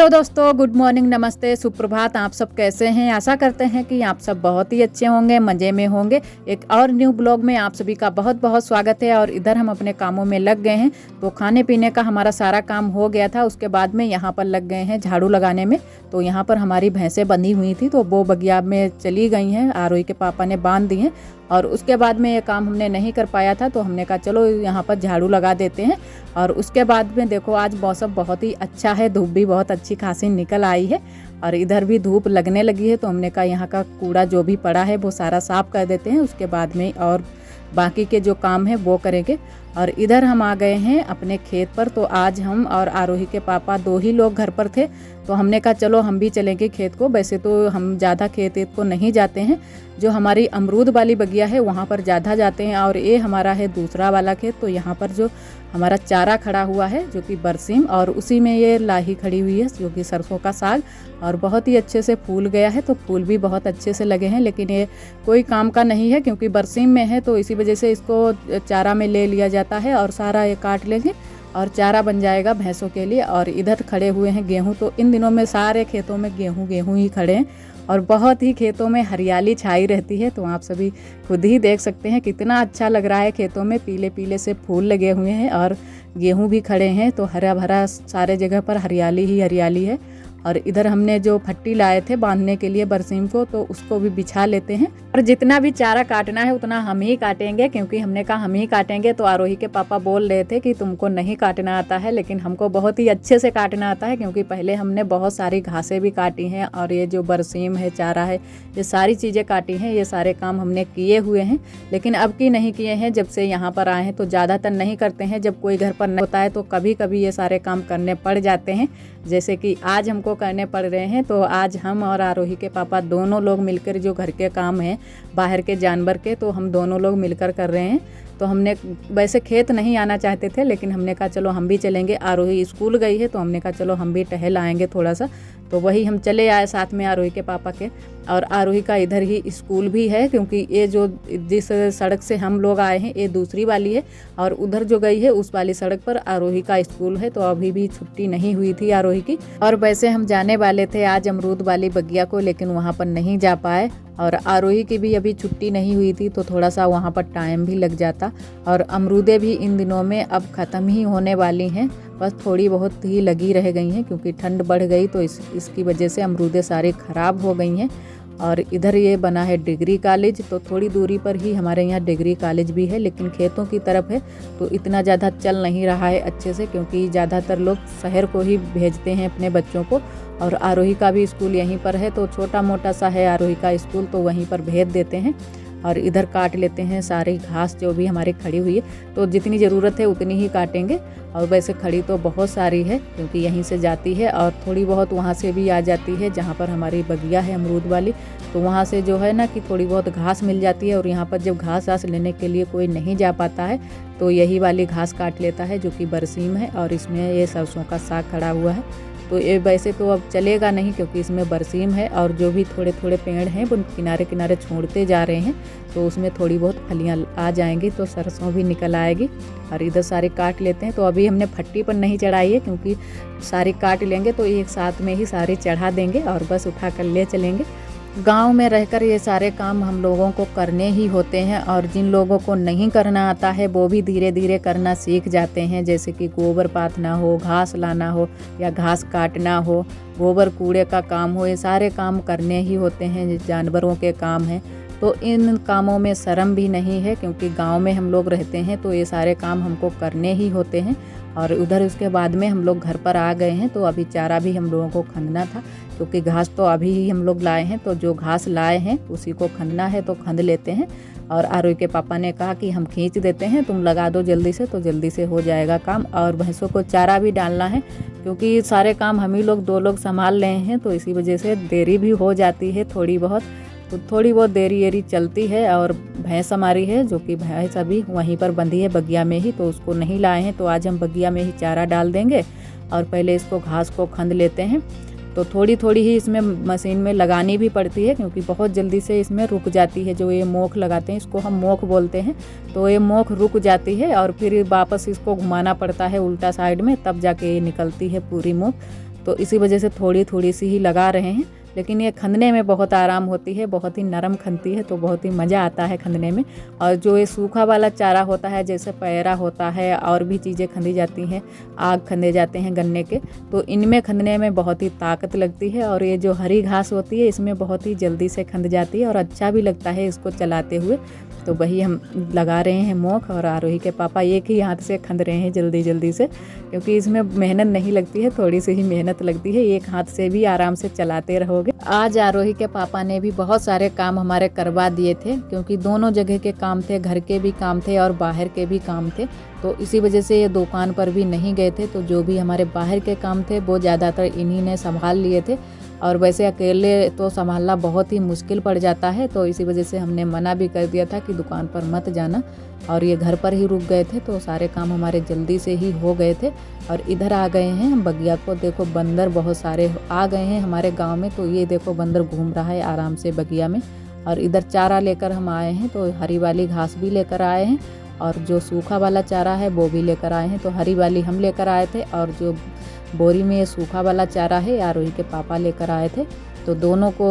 Hello दोस्तों, good morning, नमस्ते, सुप्रभात। आप सब कैसे हैं? आशा करते हैं कि आप सब बहुत ही अच्छे होंगे, मज़े में होंगे। एक और न्यू ब्लॉग में आप सभी का बहुत बहुत स्वागत है। और इधर हम अपने कामों में लग गए हैं। तो खाने पीने का हमारा सारा काम हो गया था। उसके बाद में यहाँ पर लग गए हैं झाड़ू लगाने में। तो यहाँ पर हमारी भैंसें बंधी हुई थी, तो वो बगिया में चली गई हैं। आरोही के पापा ने बांध दी हैं। और उसके बाद में ये काम हमने नहीं कर पाया था, तो हमने कहा चलो यहाँ पर झाड़ू लगा देते हैं। और उसके बाद में देखो, आज मौसम बहुत ही अच्छा है, धूप भी बहुत अच्छी खासी निकल आई है। और इधर भी धूप लगने लगी है, तो हमने कहा यहाँ का कूड़ा जो भी पड़ा है वो सारा साफ कर देते हैं। उसके बाद में और बाकी के जो काम है वो करेंगे। और इधर हम आ गए हैं अपने खेत पर। तो आज हम और आरोही के पापा दो ही लोग घर पर थे, तो हमने कहा चलो हम भी चलेंगे खेत को। वैसे तो हम ज़्यादा खेत को नहीं जाते हैं, जो हमारी अमरूद वाली बगिया है वहाँ पर ज़्यादा जाते हैं। और ये हमारा है दूसरा वाला खेत। तो यहाँ पर जो हमारा चारा खड़ा हुआ है जो कि बरसीम, और उसी में ये लाही खड़ी हुई है जो कि सरसों का साग। और बहुत ही अच्छे से फूल गया है, तो फूल भी बहुत अच्छे से लगे हैं। लेकिन ये कोई काम का नहीं है क्योंकि बरसीम में है, तो इसी वजह से इसको चारा में ले लिया जाता है और सारा ये काट लेंगे और चारा बन जाएगा भैंसों के लिए। और इधर खड़े हुए हैं गेहूं। तो इन दिनों में सारे खेतों में गेहूं ही खड़े हैं और बहुत ही खेतों में हरियाली छाई रहती है। तो आप सभी खुद ही देख सकते हैं कितना अच्छा लग रहा है। खेतों में पीले पीले से फूल लगे हुए हैं और गेहूं भी खड़े हैं, तो हरा भरा सारे जगह पर हरियाली ही हरियाली है। और इधर हमने जो फट्टी लाए थे बांधने के लिए बरसीम को, तो उसको भी बिछा लेते हैं। और जितना भी चारा काटना है उतना हम ही काटेंगे, क्योंकि हमने कहा हम ही काटेंगे। तो आरोही के पापा बोल रहे थे कि तुमको नहीं काटना आता है, लेकिन हमको बहुत ही अच्छे से काटना आता है, क्योंकि पहले हमने बहुत सारी घासें भी काटी हैं। और ये जो बरसीम है, चारा है, ये सारी चीज़ें काटी हैं। ये सारे काम हमने किए हुए हैं, लेकिन अब की नहीं किए हैं। जब से यहाँ पर आए हैं तो ज़्यादातर नहीं करते हैं। जब कोई घर पर नहीं होता है तो कभी कभी ये सारे काम करने पड़ जाते हैं, जैसे कि आज हमको करने पड़ रहे हैं। तो आज हम और आरोही के पापा दोनों लोग मिलकर जो घर के काम हैं बाहर के जानवर के, तो हम दोनों लोग मिलकर कर रहे हैं। तो हमने वैसे खेत नहीं आना चाहते थे, लेकिन हमने कहा चलो हम भी चलेंगे। आरोही स्कूल गई है, तो हमने कहा चलो हम भी टहल आएंगे थोड़ा सा। तो वही हम चले आए साथ में आरोही के पापा के। और आरोही का इधर ही स्कूल भी है, क्योंकि ये जो जिस सड़क से हम लोग आए हैं ये दूसरी वाली है, और उधर जो गई है उस वाली सड़क पर आरोही का स्कूल है। तो अभी भी छुट्टी नहीं हुई थी आरोही की। और वैसे हम जाने वाले थे आज अमरूद वाली बगिया को, लेकिन वहाँ पर नहीं जा पाए। और आरोही की भी अभी छुट्टी नहीं हुई थी, तो थोड़ा सा वहाँ पर टाइम भी लग जाता। और अमरूदें भी इन दिनों में अब ख़त्म ही होने वाली हैं, बस थोड़ी बहुत ही लगी रह गई हैं, क्योंकि ठंड बढ़ गई तो इसकी वजह से अमरूदें सारी ख़राब हो गई हैं। और इधर ये बना है डिग्री कॉलेज, तो थोड़ी दूरी पर ही हमारे यहाँ डिग्री कॉलेज भी है, लेकिन खेतों की तरफ है, तो इतना ज़्यादा चल नहीं रहा है अच्छे से, क्योंकि ज़्यादातर लोग शहर को ही भेजते हैं अपने बच्चों को। और आरोही का भी स्कूल यहीं पर है, तो छोटा मोटा सा है आरोही का स्कूल, तो वहीं पर भेज देते हैं। और इधर काट लेते हैं सारी घास जो भी हमारी खड़ी हुई है, तो जितनी ज़रूरत है उतनी ही काटेंगे। और वैसे खड़ी तो बहुत सारी है, क्योंकि यहीं से जाती है और थोड़ी बहुत वहाँ से भी आ जाती है, जहाँ पर हमारी बगिया है अमरूद वाली। तो वहाँ से जो है ना कि थोड़ी बहुत घास मिल जाती है। और यहाँ पर जब घास लेने के लिए कोई नहीं जा पाता है, तो यही वाली घास काट लेता है, जो कि बरसीम है। और इसमें ये सरसों का साग खड़ा हुआ है। तो ये वैसे तो अब चलेगा नहीं, क्योंकि इसमें बरसीम है, और जो भी थोड़े थोड़े पेड़ हैं वो किनारे किनारे छोड़ते जा रहे हैं, तो उसमें थोड़ी बहुत फलियाँ आ जाएंगी, तो सरसों भी निकल आएगी। और इधर सारे काट लेते हैं। तो अभी हमने फट्टी पर नहीं चढ़ाई है, क्योंकि सारी काट लेंगे तो एक साथ में ही सारी चढ़ा देंगे और बस उठा कर ले चलेंगे। गांव में रहकर ये सारे काम हम लोगों को करने ही होते हैं, और जिन लोगों को नहीं करना आता है वो भी धीरे धीरे करना सीख जाते हैं। जैसे कि गोबर पाथना हो, घास लाना हो, या घास काटना हो, गोबर कूड़े का काम हो, ये सारे काम करने ही होते हैं, जानवरों के काम हैं। तो इन कामों में शर्म भी नहीं है, क्योंकि गांव में हम लोग रहते हैं, तो ये सारे काम हमको करने ही होते हैं। और उधर उसके बाद में हम लोग घर पर आ गए हैं, तो अभी चारा भी हम लोगों को खंदना था, क्योंकि घास तो अभी ही हम लोग लाए हैं, तो जो घास लाए हैं उसी को खंदना है, तो खंद लेते हैं। और आरोही के पापा ने कहा कि हम खींच देते हैं, तुम लगा दो जल्दी से, तो जल्दी से हो जाएगा काम। और भैंसों को चारा भी डालना है, क्योंकि सारे काम हम ही लोग दो लोग संभाल रहे हैं, तो इसी वजह से देरी भी हो जाती है थोड़ी बहुत। तो थोड़ी बहुत देरी चलती है। और भैंस हमारी है, जो कि भैंस अभी वहीं पर बंधी है बगिया में ही, तो उसको नहीं लाए हैं, तो आज हम बगिया में ही चारा डाल देंगे। और पहले इसको घास को खंद लेते हैं। तो थोड़ी थोड़ी ही इसमें मशीन में लगानी भी पड़ती है, क्योंकि बहुत जल्दी से इसमें रुक जाती है। जो ये मोख लगाते हैं, इसको हम मोख बोलते हैं, तो ये मोख रुक जाती है और फिर वापस इसको घुमाना पड़ता है उल्टा साइड में, तब जाके ये निकलती है पूरी मोख। तो इसी वजह से थोड़ी थोड़ी सी ही लगा रहे हैं। लेकिन ये खंदने में बहुत आराम होती है, बहुत ही नरम खनती है, तो बहुत ही मज़ा आता है खंदने में। और जो ये सूखा वाला चारा होता है, जैसे पैरा होता है और भी चीज़ें खंदी जाती हैं, आग खंदे जाते हैं गन्ने के, तो इनमें खंदने में बहुत ही ताकत लगती है। और ये जो हरी घास होती है इसमें बहुत ही जल्दी से खंद जाती है और अच्छा भी लगता है इसको चलाते हुए। तो वही हम लगा रहे हैं मोख, और आरोही के पापा एक ही हाथ से खंद रहे हैं जल्दी जल्दी से, क्योंकि इसमें मेहनत नहीं लगती है, थोड़ी सी ही मेहनत लगती है। एक हाथ से भी आराम से चलाते रहोगे। आज आरोही के पापा ने भी बहुत सारे काम हमारे करवा दिए थे, क्योंकि दोनों जगह के काम थे, घर के भी काम थे और बाहर के भी काम थे। तो इसी वजह से ये दुकान पर भी नहीं गए थे। तो जो भी हमारे बाहर के काम थे वो ज़्यादातर इन्हीं ने संभाल लिए थे, और वैसे अकेले तो संभालना बहुत ही मुश्किल पड़ जाता है। तो इसी वजह से हमने मना भी कर दिया था कि दुकान पर मत जाना, और ये घर पर ही रुक गए थे। तो सारे काम हमारे जल्दी से ही हो गए थे। और इधर आ गए हैं हम बगिया को। देखो बंदर बहुत सारे आ गए हैं हमारे गांव में। तो ये देखो बंदर घूम रहा है आराम से बगिया में। और इधर चारा लेकर हम आए हैं, तो हरी वाली घास भी लेकर आए हैं, और जो सूखा वाला चारा है वो भी लेकर आए हैं। तो हरी वाली हम लेकर आए थे, और जो बोरी में ये सूखा वाला चारा है आरोही के पापा लेकर आए थे। तो दोनों को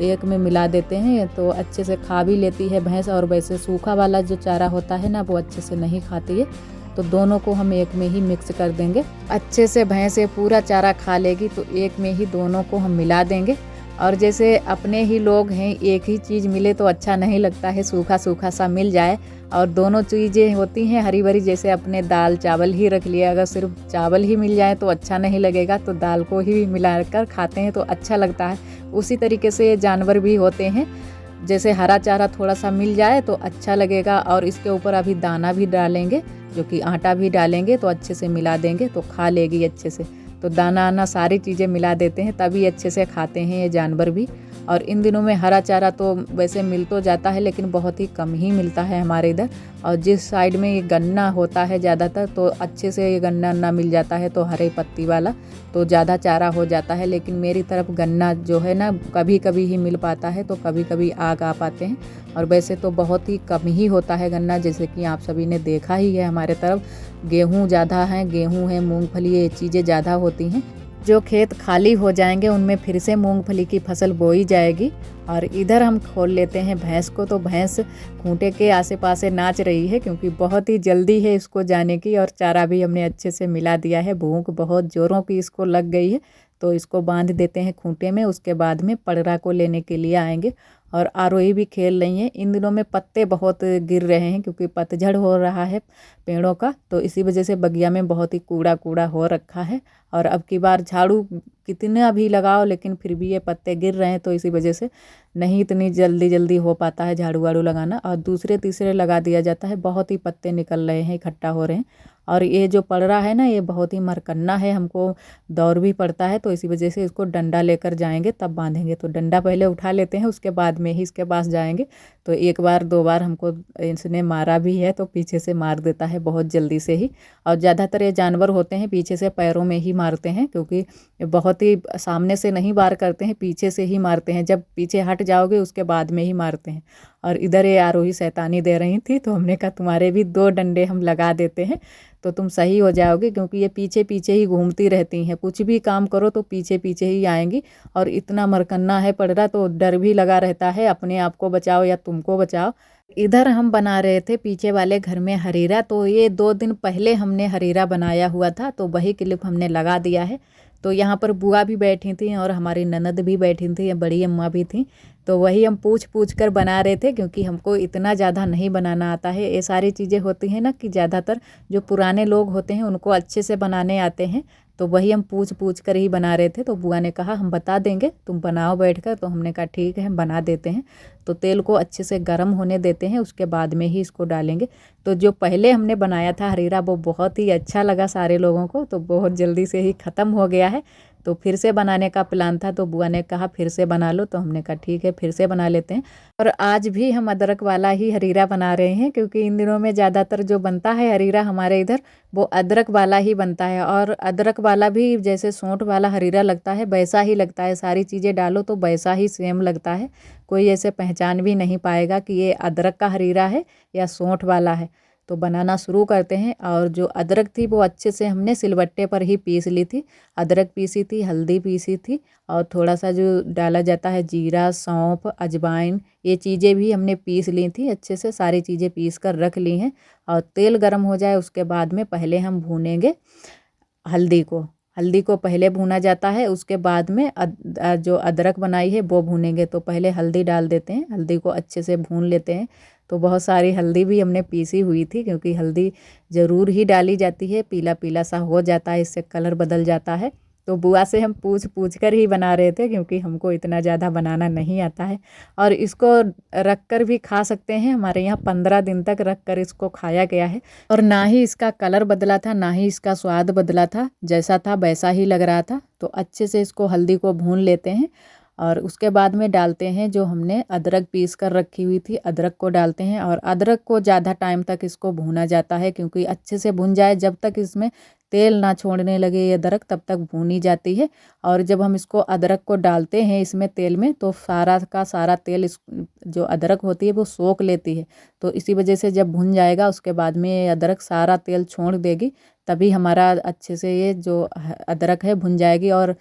एक में मिला देते हैं, तो अच्छे से खा भी लेती है भैंस। और वैसे सूखा वाला जो चारा होता है ना, वो अच्छे से नहीं खाती है, तो दोनों को हम एक में ही मिक्स कर देंगे। अच्छे से भैंस ये पूरा चारा खा लेगी, तो एक में ही दोनों को हम मिला देंगे। और जैसे अपने ही लोग हैं, एक ही चीज़ मिले तो अच्छा नहीं लगता है, सूखा सूखा सा मिल जाए। और दोनों चीज़ें होती हैं हरी भरी, जैसे अपने दाल चावल ही रख लिया, अगर सिर्फ चावल ही मिल जाए तो अच्छा नहीं लगेगा, तो दाल को ही मिलाकर खाते हैं तो अच्छा लगता है। उसी तरीके से जानवर भी होते हैं, जैसे हरा चारा थोड़ा सा मिल जाए तो अच्छा लगेगा। और इसके ऊपर अभी दाना भी डालेंगे, जो कि आटा भी डालेंगे, तो अच्छे से मिला देंगे तो खा लेगी अच्छे से। तो दाना आना सारी चीज़ें मिला देते हैं, तभी अच्छे से खाते हैं ये जानवर भी। और इन दिनों में हरा चारा तो वैसे मिल तो जाता है, लेकिन बहुत ही कम ही मिलता है हमारे इधर। और जिस साइड में ये गन्ना होता है ज़्यादातर, तो अच्छे से ये गन्ना ना मिल जाता है, तो हरे पत्ती वाला तो ज़्यादा चारा हो जाता है। लेकिन मेरी तरफ गन्ना जो है ना, कभी कभी ही मिल पाता है, तो कभी कभी आग आ पाते हैं। और वैसे तो बहुत ही कम ही होता है गन्ना, जैसे कि आप सभी ने देखा ही है हमारे तरफ गेहूँ ज़्यादा है, गेहूँ है, मूंगफली, ये चीज़ें ज़्यादा होती हैं। जो खेत खाली हो जाएंगे उनमें फिर से मूंगफली की फसल बोई जाएगी। और इधर हम खोल लेते हैं भैंस को। तो भैंस खूंटे के आसे पासे नाच रही है, क्योंकि बहुत ही जल्दी है इसको जाने की। और चारा भी हमने अच्छे से मिला दिया है, भूख बहुत ज़ोरों की इसको लग गई है। तो इसको बांध देते हैं खूंटे में, उसके बाद में पड़रा को लेने के लिए आएंगे। और आरोही भी खेल रही हैं। इन दिनों में पत्ते बहुत गिर रहे हैं, क्योंकि पतझड़ हो रहा है पेड़ों का, तो इसी वजह से बगिया में बहुत ही कूड़ा कूड़ा हो रखा है। और अब की बार झाड़ू कितना भी लगाओ, लेकिन फिर भी ये पत्ते गिर रहे हैं, तो इसी वजह से नहीं इतनी जल्दी जल्दी हो पाता है झाड़ू वाड़ू लगाना। और दूसरे तीसरे लगा दिया जाता है, बहुत ही पत्ते निकल रहे हैं, इकट्ठा हो रहे हैं। और ये जो पड़रा है ना, ये बहुत ही मरकन्ना है, हमको दौड़ भी पड़ता है, तो इसी वजह से इसको डंडा लेकर जाएंगे तब बांधेंगे। तो डंडा पहले उठा लेते हैं, उसके बाद में ही इसके पास जाएंगे। तो एक बार दो बार हमको इसने मारा भी है, तो पीछे से मार देता है बहुत जल्दी से ही। और ज़्यादातर ये जानवर होते हैं पीछे से पैरों में ही मारते हैं, क्योंकि बहुत ही सामने से नहीं वार करते हैं, पीछे से ही मारते हैं। जब पीछे हट जाओगे उसके बाद में ही मारते हैं। और इधर ये आरोही शैतानी दे रही थी, तो हमने कहा तुम्हारे भी दो डंडे हम लगा देते हैं, तो तुम सही हो जाओगे, क्योंकि ये पीछे पीछे ही घूमती रहती हैं, कुछ भी काम करो तो पीछे पीछे ही आएंगी। और इतना मरकन्ना है पड़रा, तो डर भी लगा रहता है, अपने आप को बचाओ या तुमको बचाओ। इधर हम बना रहे थे पीछे वाले घर में हरीरा। तो ये 2 दिन पहले हमने हरीरा बनाया हुआ था, तो वही क्लिप हमने लगा दिया है। तो यहाँ पर बुआ भी बैठी थी और हमारी ननद भी बैठी थी, बड़ी अम्मा भी थी। तो वही हम पूछ पूछ कर बना रहे थे, क्योंकि हमको इतना ज़्यादा नहीं बनाना आता है। ये सारी चीज़ें होती हैं ना, कि ज़्यादातर जो पुराने लोग होते हैं उनको अच्छे से बनाने आते हैं। तो वही हम पूछ पूछ कर ही बना रहे थे। तो बुआ ने कहा हम बता देंगे, तुम बनाओ बैठकर। तो हमने कहा ठीक है, हम बना देते हैं। तो तेल को अच्छे से गर्म होने देते हैं, उसके बाद में ही इसको डालेंगे। तो जो पहले हमने बनाया था हरीरा, वो बहुत ही अच्छा लगा सारे लोगों को, तो बहुत जल्दी से ही ख़त्म हो गया है। तो फिर से बनाने का प्लान था, तो बुआ ने कहा फिर से बना लो। तो हमने कहा ठीक है, फिर से बना लेते हैं। और आज भी हम अदरक वाला ही हरीरा बना रहे हैं, क्योंकि इन दिनों में ज़्यादातर जो बनता है हरीरा हमारे इधर, वो अदरक वाला ही बनता है। और अदरक वाला भी जैसे सौंठ वाला हरीरा लगता है वैसा ही लगता है, सारी चीज़ें डालो तो वैसा ही सेम लगता है। कोई ऐसे पहचान भी नहीं पाएगा कि ये अदरक का हरीरा है या सौंठ वाला है। तो बनाना शुरू करते हैं। और जो अदरक थी वो अच्छे से हमने सिलबट्टे पर ही पीस ली थी। अदरक पीसी थी, हल्दी पीसी थी और थोड़ा सा जो डाला जाता है जीरा, सौंफ, अजवाइन, ये चीज़ें भी हमने पीस ली थी। अच्छे से सारी चीज़ें पीस कर रख ली हैं। और तेल गर्म हो जाए उसके बाद में पहले हम भूनेंगे हल्दी को। हल्दी को पहले भूना जाता है, उसके बाद में जो अदरक बनाई है वो भूनेंगे। तो पहले हल्दी डाल देते हैं, हल्दी को अच्छे से भून लेते हैं। तो बहुत सारी हल्दी भी हमने पीसी हुई थी, क्योंकि हल्दी ज़रूर ही डाली जाती है, पीला पीला सा हो जाता है, इससे कलर बदल जाता है। तो बुआ से हम पूछ पूछ कर ही बना रहे थे, क्योंकि हमको इतना ज़्यादा बनाना नहीं आता है। और इसको रख कर भी खा सकते हैं, हमारे यहाँ 15 दिन तक रख कर इसको खाया गया है। और ना ही इसका कलर बदला था, ना ही इसका स्वाद बदला था, जैसा था वैसा ही लग रहा था। तो अच्छे से इसको हल्दी को भून लेते हैं और उसके बाद में डालते हैं जो हमने अदरक पीस कर रखी हुई थी, अदरक को डालते हैं। और अदरक को ज़्यादा टाइम तक इसको भूना जाता है, क्योंकि अच्छे से भुन जाए, जब तक इसमें तेल ना छोड़ने लगे ये अदरक, तब तक भूनी जाती है। और जब हम इसको अदरक को डालते हैं इसमें तेल में, तो सारा का सारा तेल इस जो अदरक होती है वो सोख लेती है। तो इसी वजह से जब भुन जाएगा उसके बाद में ये अदरक सारा तेल छोड़ देगी, तभी हमारा अच्छे से ये जो अदरक है भुन जाएगी। और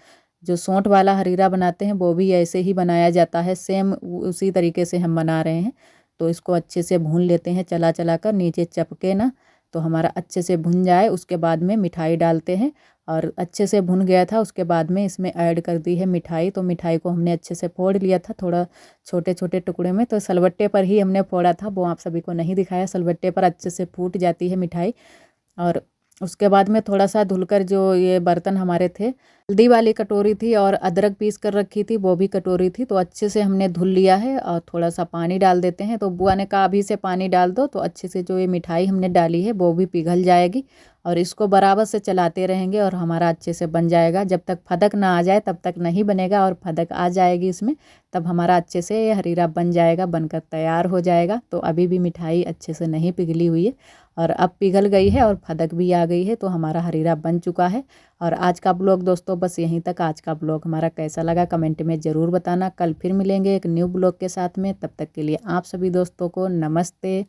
जो सौंठ वाला हरीरा बनाते हैं वो भी ऐसे ही बनाया जाता है, सेम उसी तरीके से हम बना रहे हैं। तो इसको अच्छे से भून लेते हैं, चला चला कर, नीचे चपके ना, तो हमारा अच्छे से भुन जाए। उसके बाद में मिठाई डालते हैं और अच्छे से भुन गया था, उसके बाद में इसमें ऐड कर दी है मिठाई। तो मिठाई को हमने अच्छे से फोड़ लिया था, थोड़ा छोटे छोटे टुकड़े में। तो सलबट्टे पर ही हमने फोड़ा था, वो आप सभी को नहीं दिखाया। सलबट्टे पर अच्छे से फूट जाती है मिठाई। और उसके बाद में थोड़ा सा धुलकर, जो ये बर्तन हमारे थे, हल्दी वाली कटोरी थी और अदरक पीस कर रखी थी वो भी कटोरी थी, तो अच्छे से हमने धुल लिया है। और थोड़ा सा पानी डाल देते हैं। तो बुआ ने कहा अभी से पानी डाल दो, तो अच्छे से जो ये मिठाई हमने डाली है वो भी पिघल जाएगी। और इसको बराबर से चलाते रहेंगे और हमारा अच्छे से बन जाएगा। जब तक फदक ना आ जाए तब तक नहीं बनेगा, और फदक आ जाएगी इसमें, तब हमारा अच्छे से ये हरीरा बन जाएगा, बनकर तैयार हो जाएगा। तो अभी भी मिठाई अच्छे से नहीं पिघली हुई है, और अब पिघल गई है और फदक भी आ गई है। तो हमारा हरीरा बन चुका है। और आज का ब्लॉग दोस्तों बस यहीं तक। आज का ब्लॉग हमारा कैसा लगा कमेंट में ज़रूर बताना। कल फिर मिलेंगे एक न्यू ब्लॉग के साथ में, तब तक के लिए आप सभी दोस्तों को नमस्ते।